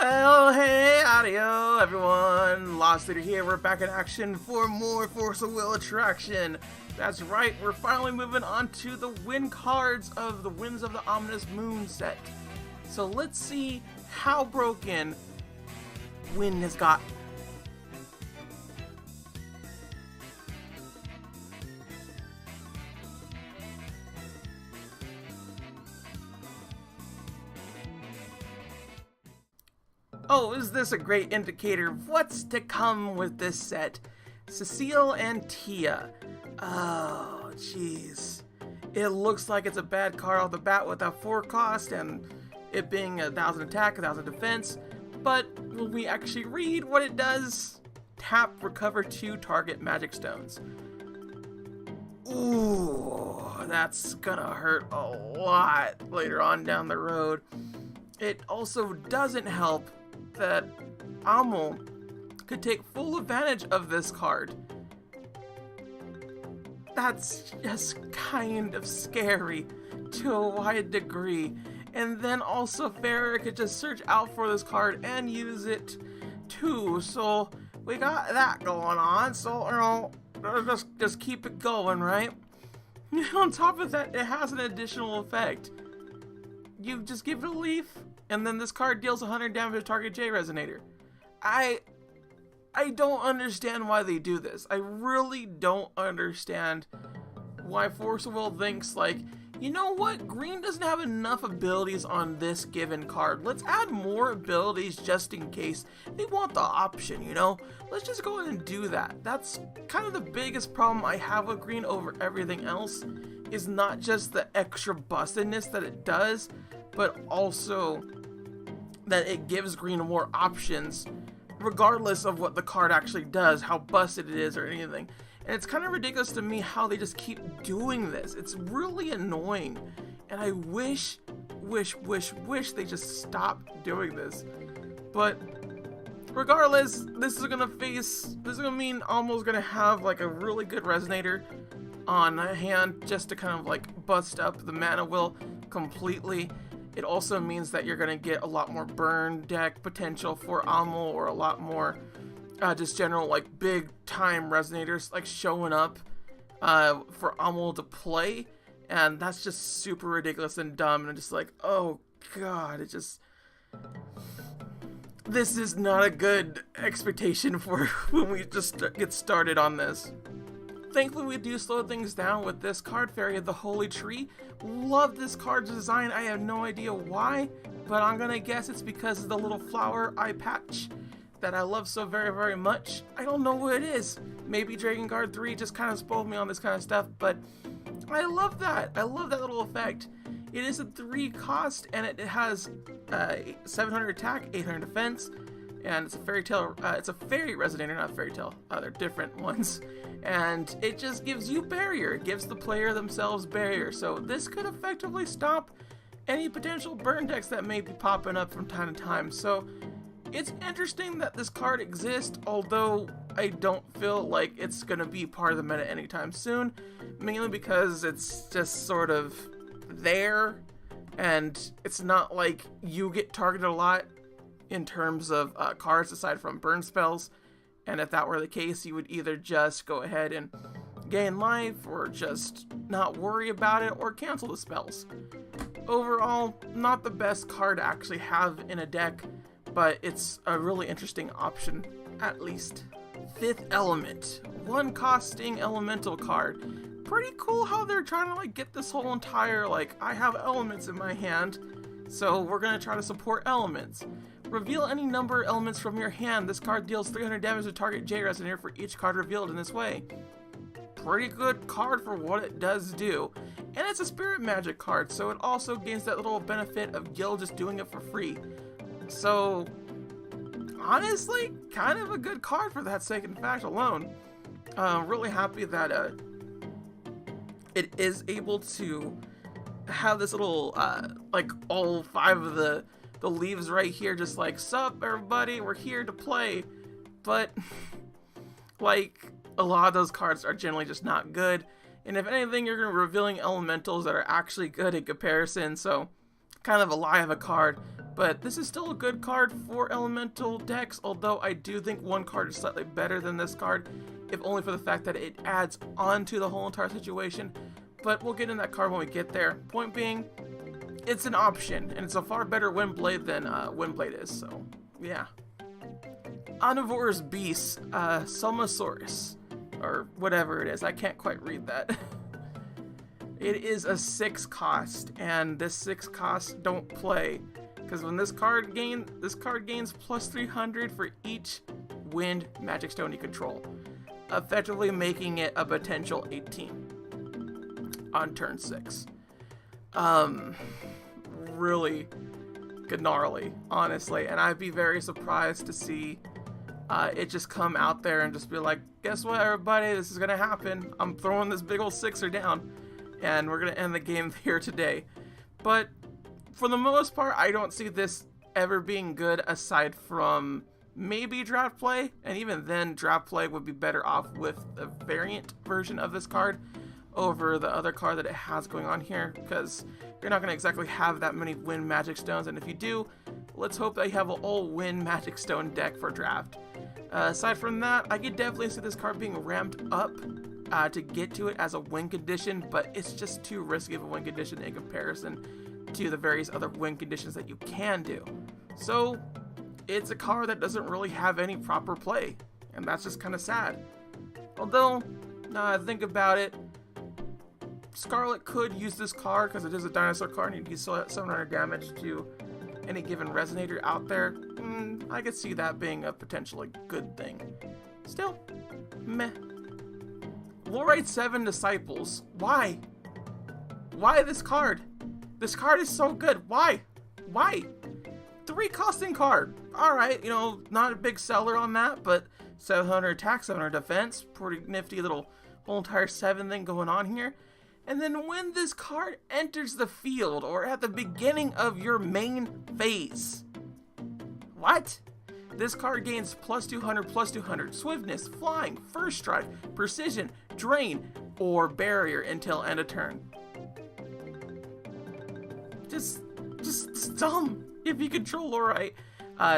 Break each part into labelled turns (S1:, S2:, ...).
S1: Well, hey, audio, everyone. Lost Leader here. We're back in action for more Force of Will attraction. That's right, we're finally moving on to the win cards of the Winds of the Ominous Moon set. So let's see how broken Win has got. Oh, is this a great indicator of what's to come with this set? Cecile and Tia. Oh, jeez. It looks like it's a bad card off the bat with that 4 cost and it being 1,000 attack, 1,000 defense. But will we actually read what it does? Tap, recover 2 target magic stones. Ooh, that's gonna hurt a lot later on down the road. It also doesn't help that Amo could take full advantage of this card. That's just kind of scary to a wide degree. And then also Farrah could just search out for this card and use it too. So we got that going on. So, you know, just keep it going, right? On top of that, it has an additional effect. You just give it a leaf, and then this card deals 100 damage to target J Resonator. I don't understand why they do this. I really don't understand why Force of Will thinks, like, you know what? Green doesn't have enough abilities on this given card. Let's add more abilities just in case. They want the option, you know? Let's just go ahead and do that. That's kind of the biggest problem I have with green over everything else, is not just the extra bustedness that it does, but also that it gives green more options regardless of what the card actually does, how busted it is or anything. And it's kind of ridiculous to me how they just keep doing this. It's really annoying, and I wish they just stopped doing this. But regardless, this is gonna mean Almo's gonna have like a really good Resonator on hand just to kind of like bust up the mana wheel completely. It also means that you're going to get a lot more burn deck potential for Amo, or a lot more just general like big time Resonators like showing up for Amo to play, and that's just super ridiculous and dumb, and just like, oh god, this is not a good expectation for when we just get started on this. Thankfully, we do slow things down with this card, Fairy of the Holy Tree. Love this card's design. I have no idea why, but I'm gonna guess it's because of the little flower eye patch that I love so very, very much. I don't know what it is. Maybe Dragon Guard 3 just kind of spoiled me on this kind of stuff, but I love that. I love that little effect. It is a 3 cost, and it has 700 attack, 800 defense, and it's a fairy tale. It's a fairy Resonator, not fairy tale. They're different ones. And it just gives you barrier. It gives the player themselves barrier. So this could effectively stop any potential burn decks that may be popping up from time to time. So it's interesting that this card exists, although I don't feel like it's going to be part of the meta anytime soon. Mainly because it's just sort of there, and it's not like you get targeted a lot in terms of cards aside from burn spells. And if that were the case, you would either just go ahead and gain life, or just not worry about it, or cancel the spells. Overall, not the best card to actually have in a deck, but it's a really interesting option, at least. 5th Element, 1 costing elemental card. Pretty cool how they're trying to like get this whole entire, like, I have elements in my hand, so we're gonna try to support elements. Reveal any number of elements from your hand. This card deals 300 damage to target J Resonator for each card revealed in this way. Pretty good card for what it does do. And it's a spirit magic card, so it also gains that little benefit of Gil just doing it for free. So, honestly, kind of a good card for that second fact alone. Really happy that it is able to have this little, like, all 5 of the leaves right here, just like, sup everybody, we're here to play. But like, a lot of those cards are generally just not good, and if anything, you're revealing elementals that are actually good in comparison. So kind of a lie of a card, but this is still a good card for elemental decks, although I do think one card is slightly better than this card, if only for the fact that it adds on to the whole entire situation. But we'll get in that card when we get there. Point being, it's an option, and it's a far better Windblade than Windblade is, so yeah. Omnivore's Beast, Somosaurus, or whatever it is, I can't quite read that. It is a 6 cost, and this 6 cost don't play, because when this card gains plus 300 for each wind magic stone you control, effectively making it a potential 18 on turn 6. Really gnarly, honestly, and I'd be very surprised to see it just come out there and just be like, guess what, everybody, this is gonna happen. I'm throwing this big old 6er down, and we're gonna end the game here today. But for the most part, I don't see this ever being good aside from maybe draft play, and even then draft play would be better off with a variant version of this card over the other card that it has going on here, because you're not going to exactly have that many wind magic stones, and if you do, let's hope that you have an all wind magic stone deck for draft. Aside from that, I could definitely see this card being ramped up to get to it as a win condition, but it's just too risky of a win condition in comparison to the various other win conditions that you can do. So it's a card that doesn't really have any proper play, and that's just kind of sad. Although, now I think about it, Scarlet could use this card because it is a dinosaur card and you can still 700 damage to any given resonator out there. I could see that being a potentially good thing. Still, meh. Lorite 7 Disciples. Why? Why this card? This card is so good. Why? Why? 3 costing card. Alright, you know, not a big seller on that, but 700 attack, 700 defense. Pretty nifty little whole entire 7 thing going on here. And then when this card enters the field, or at the beginning of your main phase. What? This card gains plus 200, swiftness, flying, first strike, precision, drain, or barrier until end of turn. Just dumb. If you control Lorite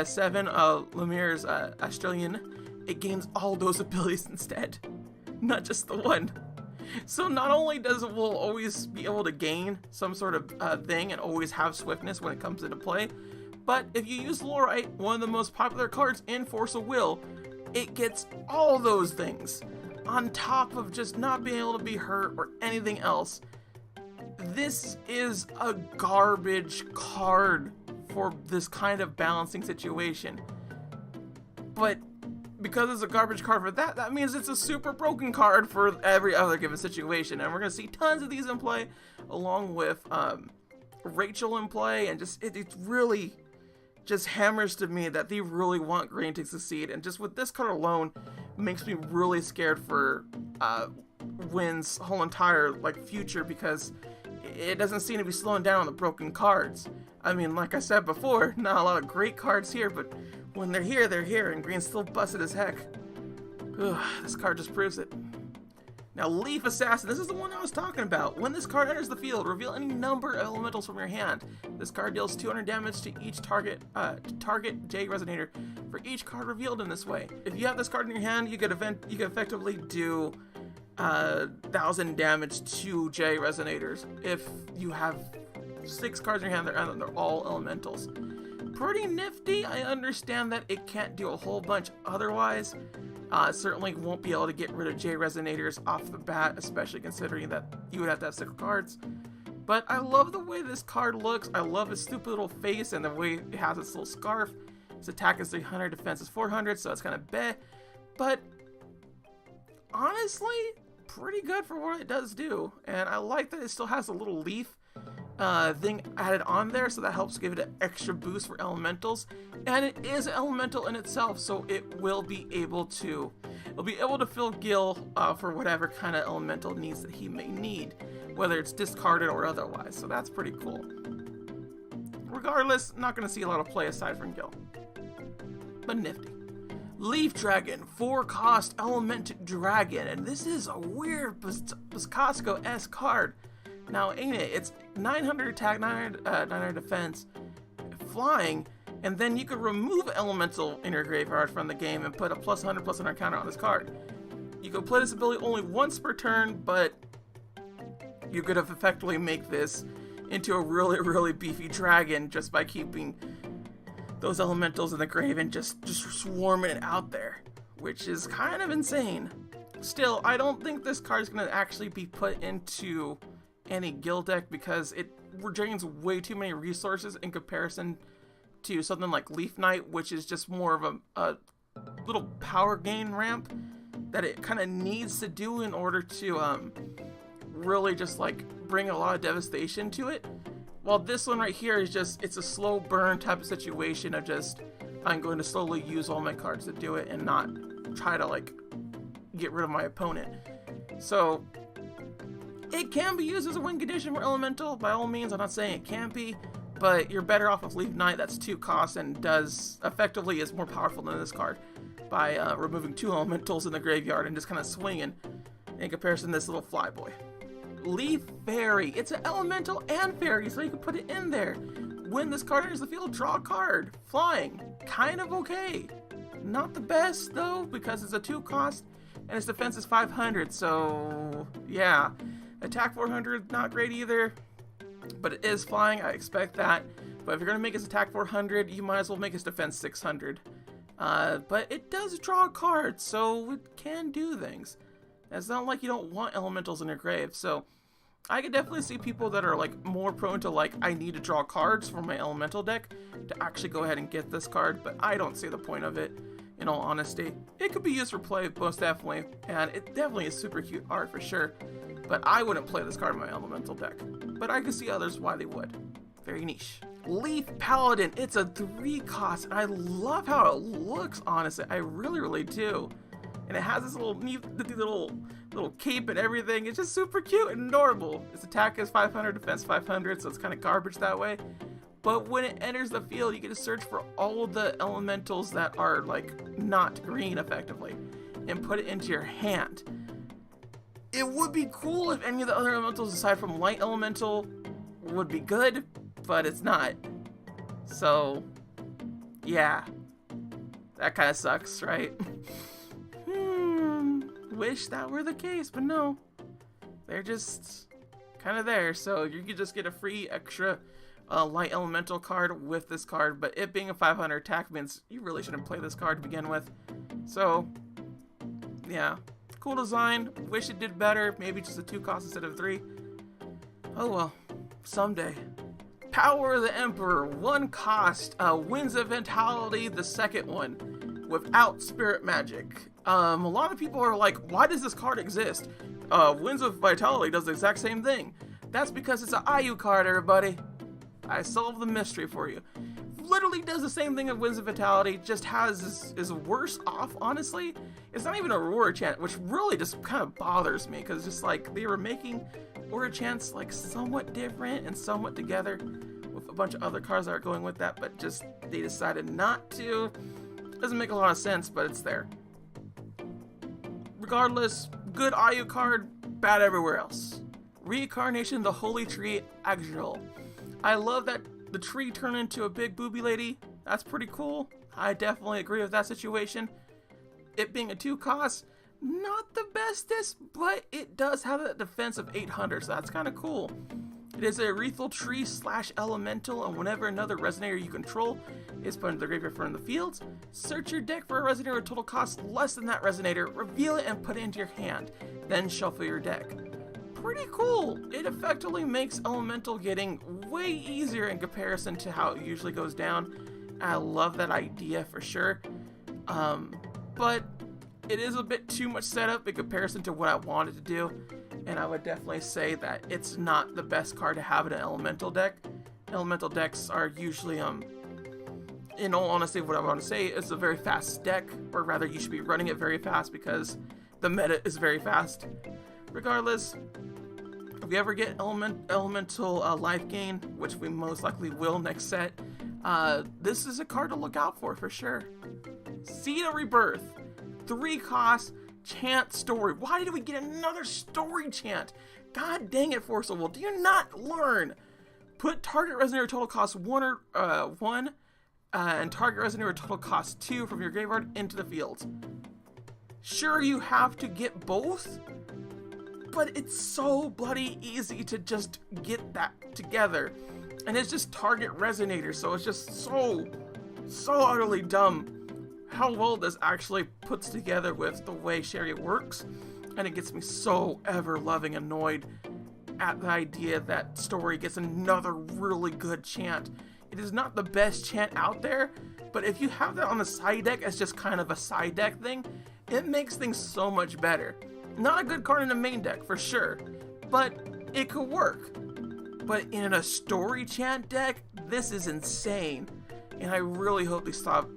S1: 7, Lumire's Australian, it gains all those abilities instead, not just the one. So not only does it will always be able to gain some sort of thing and always have swiftness when it comes into play, but if you use Lorite, one of the most popular cards in Force of Will, it gets all those things on top of just not being able to be hurt or anything else. This is a garbage card for this kind of balancing situation. But because it's a garbage card for that, that means it's a super broken card for every other given situation. And we're going to see tons of these in play, along with Rachel in play, and just it really just hammers to me that they really want Green to succeed. And just with this card alone, makes me really scared for Wynn's whole entire future, because it doesn't seem to be slowing down on the broken cards. I mean, like I said before, not a lot of great cards here, but when they're here, and Green's still busted as heck. Ugh, this card just proves it. Now, Leaf Assassin, this is the one I was talking about. When this card enters the field, reveal any number of elementals from your hand. This card deals 200 damage to each target J Resonator for each card revealed in this way. If you have this card in your hand, you could effectively do 1,000 damage to J Resonators. If you have 6 cards in your hand, they're all elementals. Pretty nifty. I understand that it can't do a whole bunch otherwise. Certainly won't be able to get rid of J Resonators off the bat, especially considering that you would have to have 6 cards. But I love the way this card looks. I love its stupid little face and the way it has its little scarf. Its attack is 300, defense is 400, so it's kind of bleh. But honestly, pretty good for what it does do. And I like that it still has a little leaf thing added on there, so that helps give it an extra boost for elementals. And it is an elemental in itself, so it will be able to fill Gil for whatever kind of elemental needs that he may need, whether it's discarded or otherwise. So that's pretty cool. Regardless, not going to see a lot of play aside from Gil, but nifty. Leaf Dragon, 4 cost Element Dragon, and this is a weird Boscasco-esque card. Now, ain't it? It's 900 attack, 900 defense, flying, and then you could remove elemental in your graveyard from the game and put a plus 100 counter on this card. You could play this ability only once per turn, but you could have effectively make this into a really beefy dragon just by keeping those elementals in the grave and just swarming it out there, which is kind of insane. Still, I don't think this card is going to actually be put into any guild deck because it drains way too many resources in comparison to something like Leaf Knight, which is just more of a little power gain ramp that it kind of needs to do in order to really just like bring a lot of devastation to it. While this one right here is just, it's a slow burn type of situation of just, I'm going to slowly use all my cards to do it and not try to like get rid of my opponent. So it can be used as a win condition for elemental, by all means. I'm not saying it can't be, but you're better off with Leaf Knight. That's 2 costs and does effectively is more powerful than this card by removing 2 elementals in the graveyard and just kind of swinging in comparison to this little flyboy. Leaf Fairy. It's an elemental and fairy, so you can put it in there. When this card enters the field, draw a card. Flying. Kind of okay. Not the best, though, because it's a 2 cost, and its defense is 500, so yeah. Attack 400, not great either, but it is flying, I expect that. But if you're going to make its attack 400, you might as well make its defense 600. But it does draw a card, so it can do things. It's not like you don't want elementals in your grave, so I could definitely see people that are like more prone to like, I need to draw cards for my elemental deck to actually go ahead and get this card, but I don't see the point of it, in all honesty. It could be used for play, most definitely, and it definitely is super cute art for sure, but I wouldn't play this card in my elemental deck. But I can see others why they would. Very niche. Leaf Paladin, it's a 3 cost, and I love how it looks, honestly. I really do. And it has this little neat little cape and everything. It's just super cute and adorable. Its attack is 500, defense 500, so it's kind of garbage that way. But when it enters the field, you get to search for all the elementals that are like not green effectively and put it into your hand. It would be cool if any of the other elementals aside from light elemental would be good, but it's not. So yeah, that kind of sucks, right? Wish that were the case, but no, they're just kind of there. So you could just get a free extra light elemental card with this card, but it being a 500 attack means you really shouldn't play this card to begin with. So yeah, cool design. Wish it did better. Maybe just a 2 cost instead of 3. Oh well, someday. Power of the Emperor, 1 cost. Winds of Vitality, the second one, without spirit magic. A lot of people are like, why does this card exist? Winds of Vitality does the exact same thing. That's because it's an IU card, everybody. I solved the mystery for you. Literally does the same thing as Winds of Vitality, just is worse off, honestly. It's not even a Aurora Chant, which really just kind of bothers me, because just like, they were making Aurora Chants like somewhat different and somewhat together with a bunch of other cards that are going with that, but just, they decided not to. Doesn't make a lot of sense, but it's there. Regardless, good IU card, bad everywhere else. Reincarnation, the Holy Tree, Axial. I love that the tree turned into a big booby lady. That's pretty cool. I definitely agree with that situation. It being a 2 cost, not the bestest, but it does have a defense of 800, so that's kind of cool. It is a Ethereal Tree / Elemental, and whenever another Resonator you control is put into the graveyard from the fields, search your deck for a Resonator with total cost less than that Resonator, reveal it and put it into your hand, then shuffle your deck. Pretty cool. It effectively makes Elemental getting way easier in comparison to how it usually goes down. I love that idea for sure, but it is a bit too much setup in comparison to what I wanted to do. And I would definitely say that it's not the best card to have in an elemental deck. Elemental decks are usually, in all honesty, what I want to say is a very fast deck, or rather you should be running it very fast because the meta is very fast. Regardless, if we ever get elemental life gain, which we most likely will next set, this is a card to look out for sure. Seed of Rebirth, 3 costs. Chant story. Why did we get another story chant? God dang it, Forcible. Do you not learn Put target resonator total cost 1 and target resonator total cost 2 from your graveyard into the field. Sure, you have to get both, but it's so bloody easy to just get that together. And it's just target resonator, so it's just so utterly dumb how well this actually puts together with the way Sherry works. And it gets me so ever-loving annoyed at the idea that Story gets another really good chant. It is not the best chant out there, but if you have that on the side deck as just kind of a side deck thing, it makes things so much better. Not a good card in the main deck, for sure, but it could work. But in a Story chant deck, this is insane. And I really hope they stop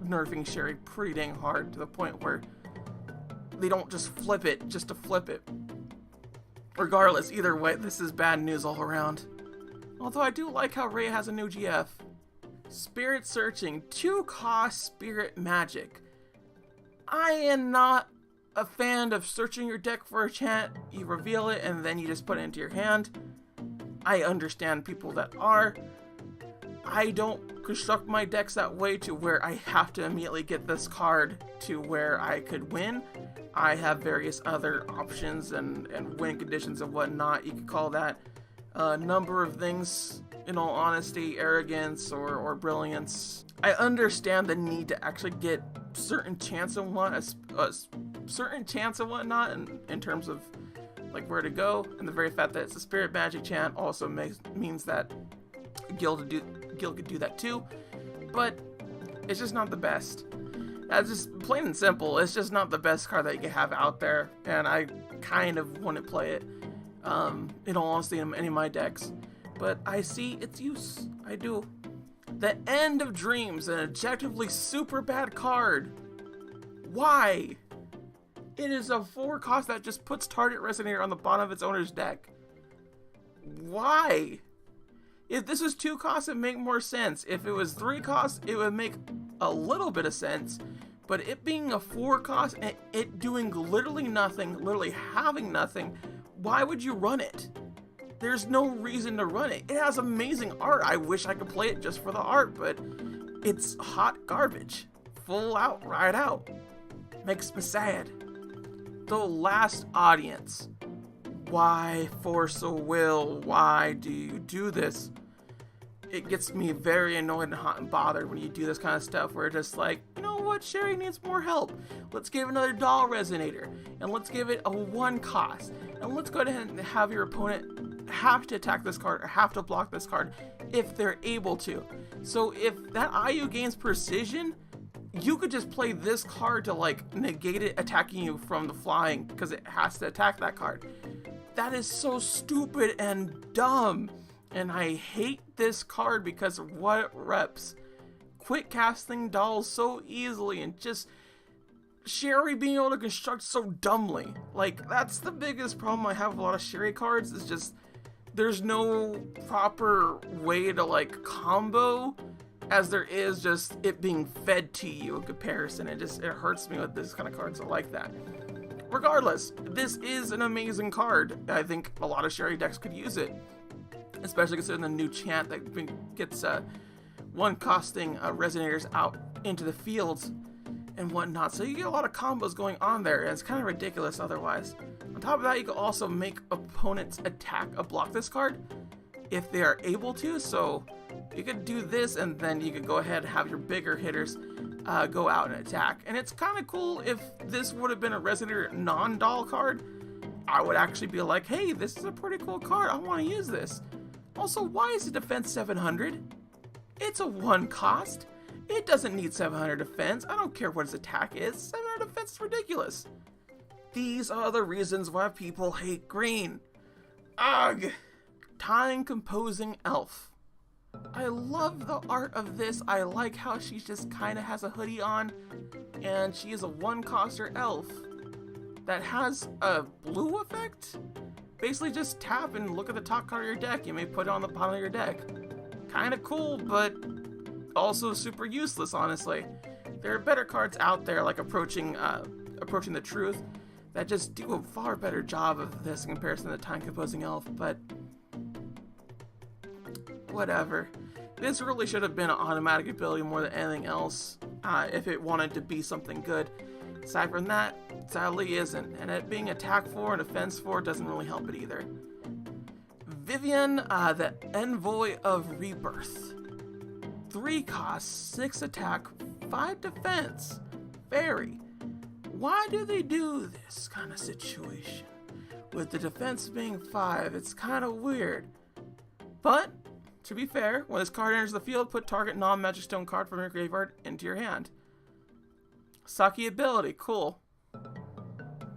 S1: nerfing Sherry pretty dang hard to the point where they don't just flip it just to flip it. Regardless, either way, this is bad news all around. Although I do like how Reiya has a new GF. Spirit Searching, 2-cost Spirit Magic. I am not a fan of searching your deck for a chant. You reveal it and then you just put it into your hand. I understand people that are. I don't construct my decks that way to where I have to immediately get this card to where I could win. I have various other options and win conditions and whatnot. You could call that a number of things, in all honesty, arrogance or brilliance. I understand the need to actually get certain chance and whatnot in terms of like where to go, and the very fact that it's a Spirit Magic chant also means that Guild could do that too, but it's just not the best. That's just plain and simple. It's just not the best card that you can have out there, and I kind of wouldn't play it, in all honesty, in any of my decks. But I see its use. I do. The End of Dreams, an objectively super bad card. Why? It is a 4-cost that just puts target resonator on the bottom of its owner's deck. Why? If this was 2 costs, it'd make more sense. If it was 3 costs, it would make a little bit of sense. But it being a 4 cost and it doing literally nothing, literally having nothing, why would you run it? There's no reason to run it. It has amazing art. I wish I could play it just for the art, but it's hot garbage. Full out, right out. Makes me sad. The Last Audience. Why force a will? Why do you do this? It gets me very annoyed and hot and bothered when you do this kind of stuff where it's just like, you know what, Sherry needs more help. Let's give another doll resonator, and let's give it a 1 cost, and let's go ahead and have your opponent have to attack this card or have to block this card if they're able to. So if that IU gains precision, you could just play this card to like negate it attacking you from the flying because it has to attack that card. That is so stupid and dumb, and I hate this card because of what it reps. Quit casting dolls so easily and just Sherry being able to construct so dumbly. Like, that's the biggest problem I have with a lot of Sherry cards, is just there's no proper way to like combo as there is just it being fed to you in comparison. It hurts me with this kind of cards like that. Regardless, this is an amazing card. I think a lot of Sherry decks could use it, especially considering the new chant that gets 1 costing resonators out into the fields and whatnot. So you get a lot of combos going on there, and it's kind of ridiculous otherwise. On top of that, you can also make opponents attack or block this card if they are able to. So you could do this, and then you could go ahead and have your bigger hitters go out and attack. And it's kind of cool. If this would have been a Resonator non-doll card, I would actually be like, hey, this is a pretty cool card, I want to use this. Also, why is it defense 700? It's a 1 cost. It doesn't need 700 defense. I don't care what its attack is. 700 defense is ridiculous. These are the reasons why people hate green. Ugh. Time Composing Elf. I love the art of this. I like how she just kind of has a hoodie on, and she is a 1-coster elf that has a blue effect. Basically just tap and look at the top card of your deck. You may put it on the bottom of your deck. Kind of cool, but also super useless, honestly. There are better cards out there, like Approaching the Truth, that just do a far better job of this in comparison to the Time Composing Elf, but whatever. This really should have been an automatic ability more than anything else, if it wanted to be something good. Aside from that, sadly isn't, and it being attack 4 and defense 4 doesn't really help it either. Vivian, the Envoy of Rebirth. 3 cost, 6 attack, 5 defense. Fairy. Why do they do this kind of situation? With the defense being 5, it's kind of weird. But, to be fair, when this card enters the field, put target non-Magic Stone card from your graveyard into your hand. Sucky ability, cool.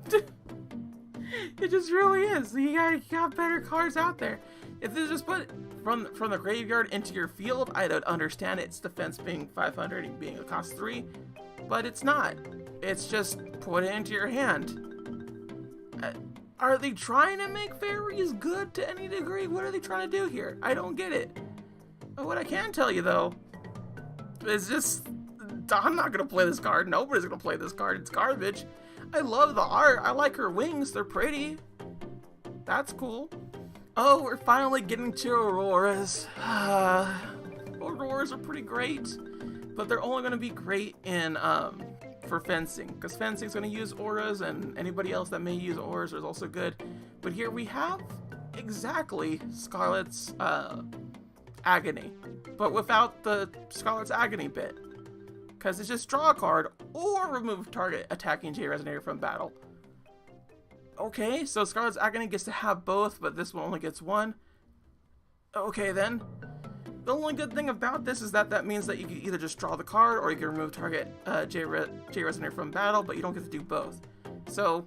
S1: It just really is. You got better cards out there. If they just put from the graveyard into your field, I don't understand its defense being 500 and being a cost 3, but it's not. It's just put it into your hand. Are they trying to make fairies good to any degree? What are they trying to do here? I don't get it. But what I can tell you though is just I'm not gonna play this card. Nobody's gonna play this card. It's garbage. I love the art. I like her wings. They're pretty. That's cool. Oh, we're finally getting to Auroras. Auroras are pretty great, but they're only going to be great in for fencing, because fencing's going to use auras, and anybody else that may use auras is also good. But here we have exactly Scarlet's Agony, but without the Scarlet's Agony bit, because it's just draw a card or remove target attacking J Resonator from battle. Okay, so Scarlet's Agony gets to have both, but this one only gets one. Okay then. The only good thing about this is that means that you can either just draw the card or you can remove target J Resonator from battle, but you don't get to do both. So,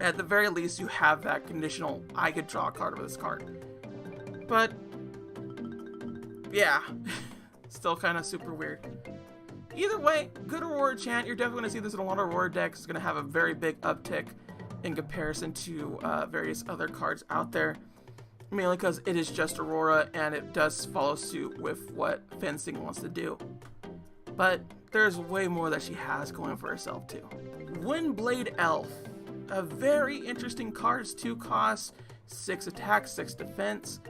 S1: at the very least, you have that conditional, I could draw a card with this card. But, yeah, still kind of super weird. Either way, good Aurora Chant. You're definitely going to see this in a lot of Aurora decks. It's going to have a very big uptick in comparison to various other cards out there, mainly because it is just Aurora and it does follow suit with what fencing wants to do. But there's way more that she has going for herself too. Windblade Elf, a very interesting card. It's 2 costs, 6 attack, 6 defense,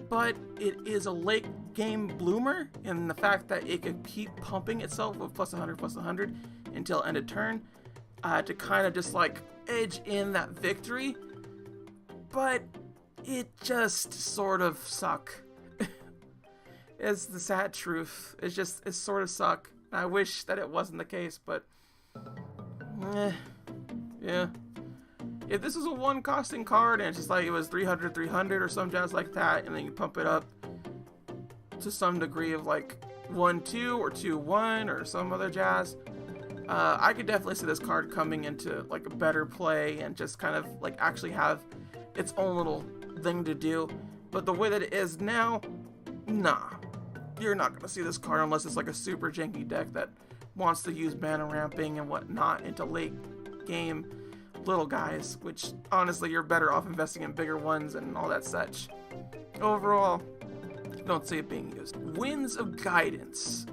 S1: but it is a late game bloomer in the fact that it can keep pumping itself with +100/+100 until end of turn to kind of just like edge in that victory, but it just sort of suck. It's the sad truth. It sort of suck. I wish that it wasn't the case, but yeah. If this was a 1 costing card and it's just like it was 300 or some jazz like that, and then you pump it up to some degree of like 1-2 or 2-1 or some other jazz, I could definitely see this card coming into like a better play and just kind of like actually have its own little thing to do. But the way that it is now, nah. You're not going to see this card unless it's like a super janky deck that wants to use mana ramping and whatnot into late game little guys, which honestly you're better off investing in bigger ones and all that such. Overall, don't see it being used. Winds of Guidance.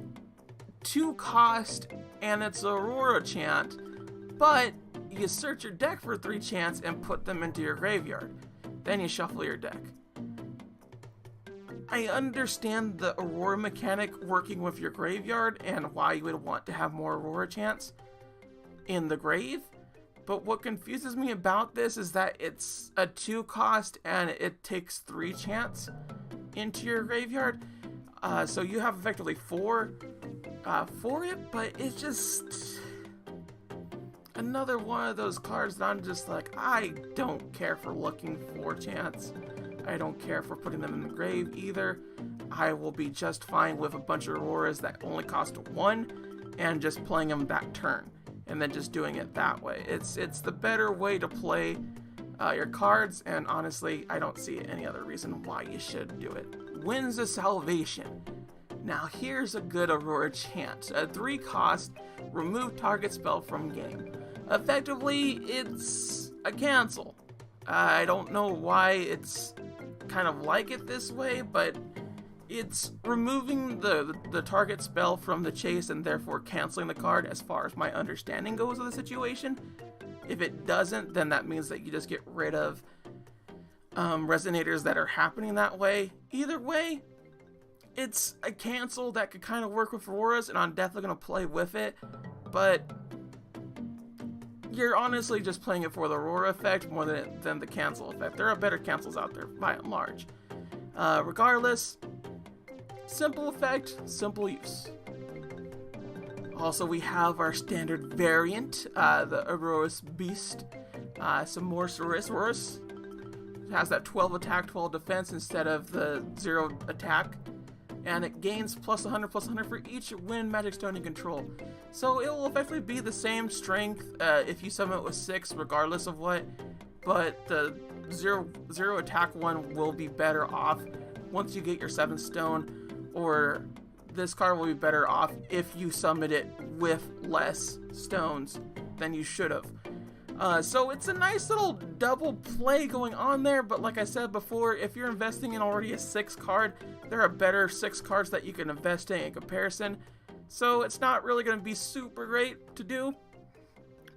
S1: 2 cost and it's Aurora Chant, but you search your deck for 3 chants and put them into your graveyard. Then you shuffle your deck. I understand the Aurora mechanic working with your graveyard and why you would want to have more Aurora chants in the grave, but what confuses me about this is that it's a 2 cost and it takes 3 chants into your graveyard. So you have effectively 4 for it, but it's just another one of those cards that I'm just like, I don't care for looking for chants. I don't care for putting them in the grave either. I will be just fine with a bunch of Auroras that only cost 1 and just playing them that turn and then just doing it that way. It's the better way to play your cards, and honestly, I don't see any other reason why you should do it. Winds of Salvation. Now here's a good Aurora chant. A 3 cost, remove target spell from game. Effectively, it's a cancel. I don't know why it's kind of like it this way, but it's removing the target spell from the chase and therefore canceling the card as far as my understanding goes of the situation. If it doesn't, then that means that you just get rid of resonators that are happening that way. Either way, it's a cancel that could kind of work with Auroras, and I'm definitely going to play with it, but you're honestly just playing it for the Aurora effect more than the cancel effect. There are better cancels out there, by and large. Regardless, simple effect, simple use. Also, we have our standard variant, the Aurora's Beast. Some more Auroras. It has that 12 attack, 12 defense instead of the 0 attack. And it gains plus 100 for each wind magic stone you control. So it will effectively be the same strength if you summon it with 6, regardless of what. But the 0 attack one will be better off once you get your 7th stone, or this card will be better off if you summon it with less stones than you should have. So it's a nice little double play going on there, but like I said before, if you're investing in already a 6 card, there are better 6 cards that you can invest in comparison. So it's not really going to be super great to do,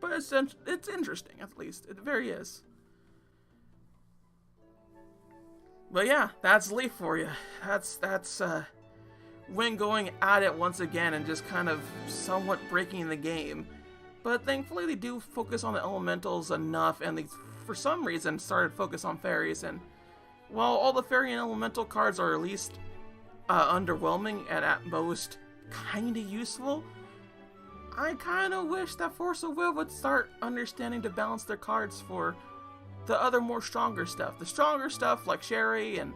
S1: but it's interesting, at least. It very is. But yeah, that's Leaf for you. That's Win going at it once again and just kind of somewhat breaking the game. But thankfully they do focus on the elementals enough, and they, for some reason, started to focus on fairies. And while all the fairy and elemental cards are at least underwhelming and at most kind of useful, I kind of wish that Force of Will would start understanding to balance their cards for the other more stronger stuff. The stronger stuff like Sherry and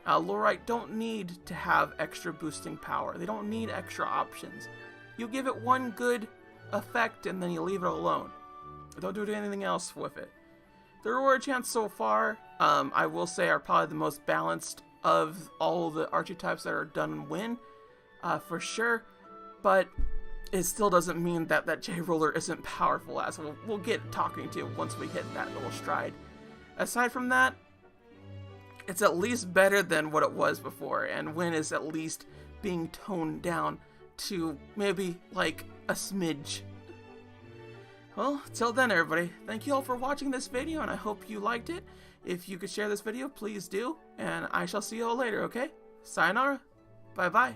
S1: Lorite don't need to have extra boosting power. They don't need extra options. You give it one good effect and then you leave it alone. Don't do anything else with it. The reward chants so far, I will say, are probably the most balanced of all the archetypes that are done in Win, for sure. But it still doesn't mean that that J-Roller isn't powerful, as we'll get talking to once we hit that little stride. Aside from that, it's at least better than what it was before, and Win is at least being toned down to maybe like a smidge. Well, till then everybody, thank you all for watching this video, and I hope you liked it. If you could share this video, please do, and I shall see you all later, okay? Sayonara, bye bye.